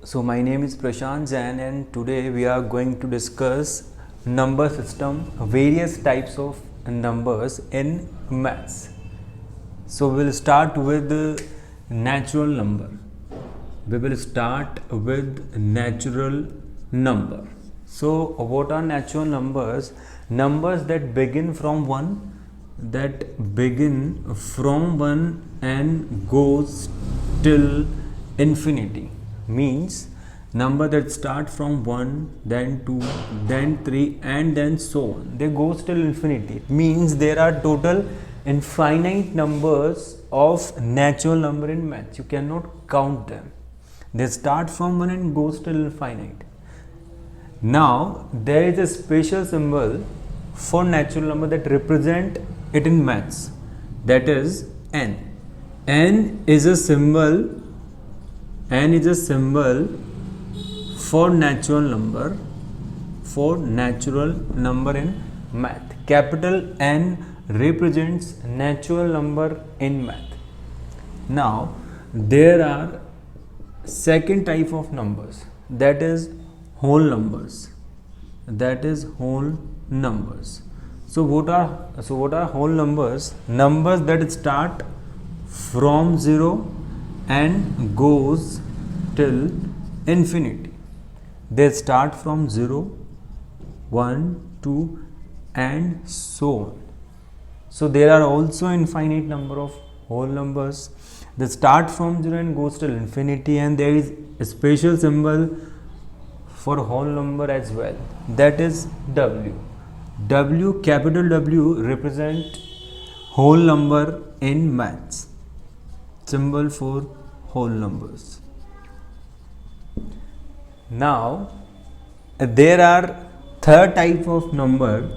So my name is Prashant Jain and today we are going to discuss number system, various types of numbers in maths. So we'll start with natural number. We will start with natural number. So what are natural numbers? Numbers that begin from 1, and goes till infinity. Means number that start from 1, then 2, then 3 and then so on. They goes till infinity. Means there are total infinite numbers of natural number in maths. You cannot count them. They start from 1 and goes till infinite. Now there is a special symbol for natural number that represent it in maths, that is n. N is a symbol for natural number in math. Capital N represents natural number in math. Now there are second type of numbers, that is whole numbers. So what are whole numbers? Numbers that start from 0 and goes till infinity. They start from 0, 1, 2 and so on. So there are also infinite number of whole numbers. They start from 0 and goes till infinity, and there is a special symbol for whole number as well, that is W. Capital W represent whole number in maths. Symbol for whole numbers. Now there are third type of number.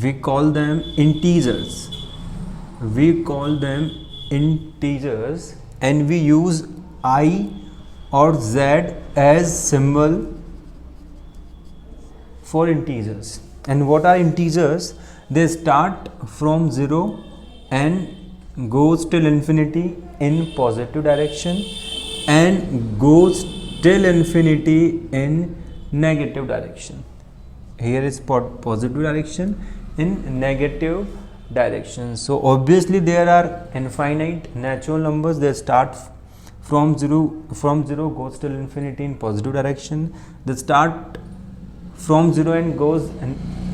We call them integers. And we use I or Z as symbol for integers. And what are integers? They start from 0 and goes till infinity in positive direction and goes till infinity in negative direction. Here is positive direction, in negative direction. So obviously there are infinite natural numbers. They start from 0 goes till infinity in positive direction. They start from 0 and goes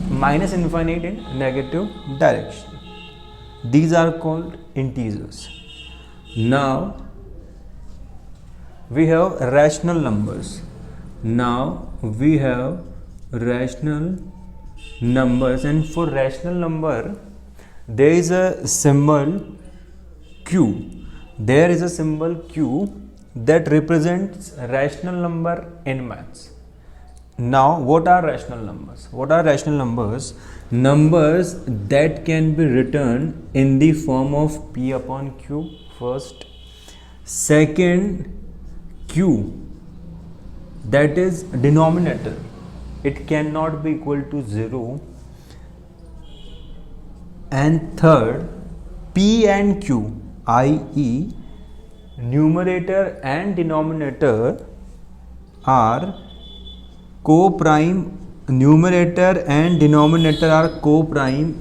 minus infinite in negative direction. These are called integers. Now we have rational numbers. And for rational number there is a symbol Q. That represents rational number in maths. Now what are rational numbers? Numbers that can be written in the form of P upon Q first. Second, Q, that is denominator. It cannot be equal to 0. And third, P and Q, i.e. numerator and denominator are co-prime. Numerator and denominator are co-prime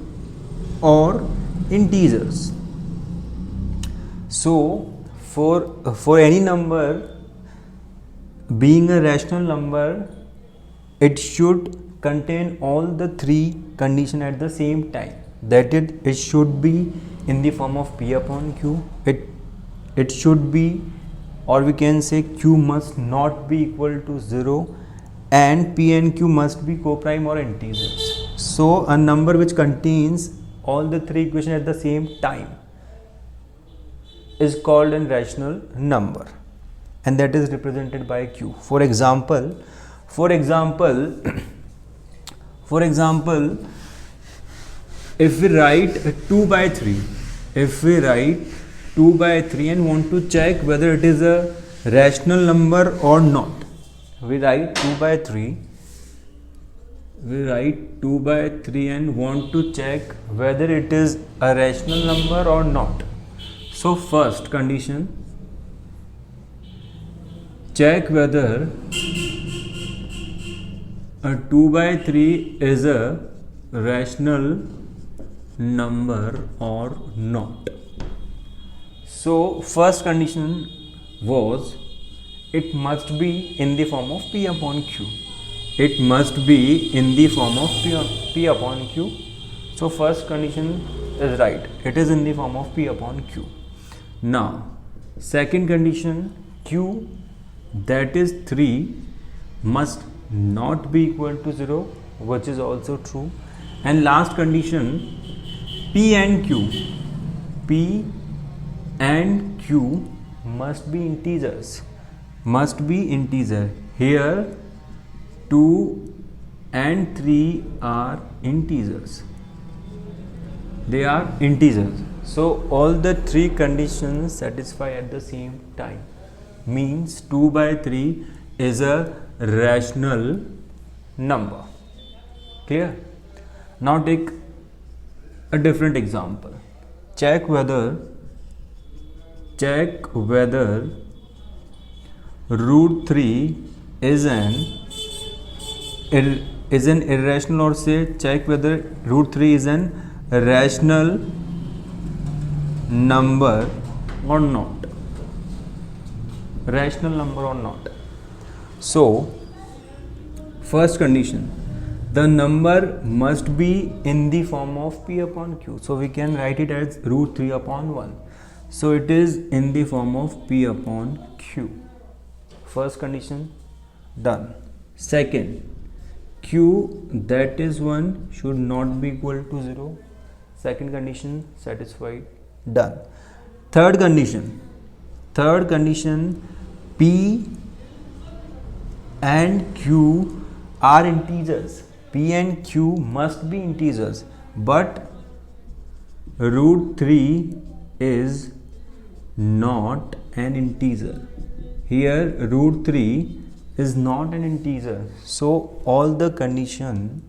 or integers. So for any number being a rational number, it should contain all the three conditions at the same time. That it should be in the form of P upon Q. It should be, or we can say Q must not be equal to 0, and P and Q must be co-prime or integers. So a number which contains all the three equations at the same time is called a rational number, and that is represented by Q. For example, if we write 2 by 3, and want to check whether it is a rational number or not, we write 2 by 3 and want to check whether it is a rational number or not. So first condition, check whether a 2 by 3 is a rational number or not. So first condition was it must be in the form of P upon Q. It must be in the form of P upon Q. So first condition is right. It is in the form of P upon Q. Now second condition, Q that is 3 must not be equal to 0, which is also true. And last condition, P and Q must be integers. Here 2 and 3 are integers. They are integers. So all the three conditions satisfy at the same time. Means 2 by 3 is a rational number. Clear? Now take a different example. Check whether root 3 is an irrational, or say check whether root 3 is an rational number or not. Rational number or not. So first condition, the number must be in the form of P upon Q. So we can write it as root 3 upon 1. So it is in the form of P upon Q. First condition done. Second, Q that is 1 should not be equal to 0. Second condition satisfied. Done. Third condition, P and Q are integers. P and Q must be integers, but root 3 is not an integer. Here root 3 is not an integer. So all the condition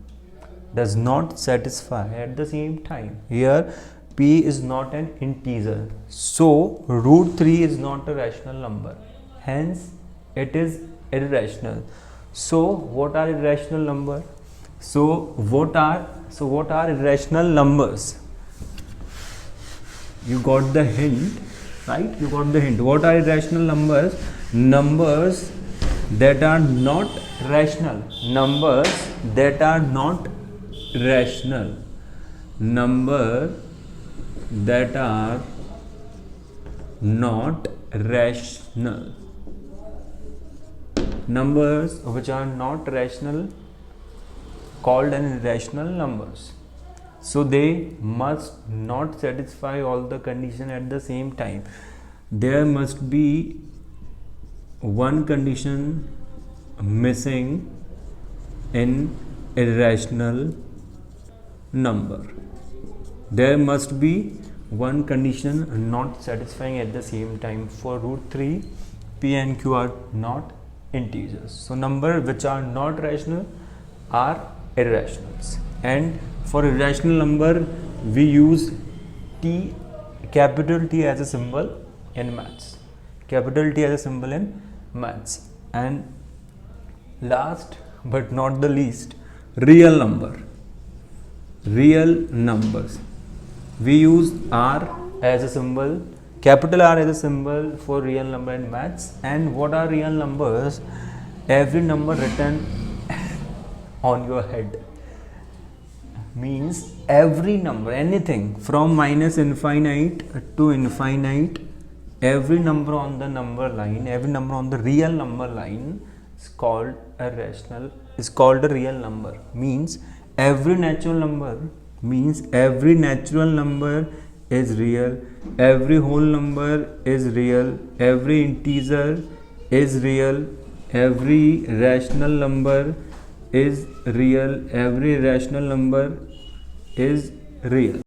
does not satisfy at the same time. Here P is not an integer. So root 3 is not a rational number. Hence it is irrational. So what are irrational numbers? So what are irrational numbers? You got the hint, right? You got the hint. What are irrational numbers? Numbers that are not rational. Numbers that are not rational. Number that are not rational. Numbers which are not rational called an irrational numbers. So they must not satisfy all the condition at the same time. There must be one condition missing in irrational number. There must be one condition not satisfying at the same time. For root 3, P and Q are not integers. So number which are not rational are irrationals. And for irrational number we use T, capital T as a symbol in maths. Capital T as a symbol in maths. And last but not the least, real number. Real numbers. We use R as a symbol, capital R as a symbol for real number in maths. And what are real numbers? Every number written on your head. Means every number, anything from minus infinite to infinite, every number on the number line, every number on the real number line is called a real number. Means every natural number is real, every whole number is real, every integer is real, every rational number is real, every rational number is real.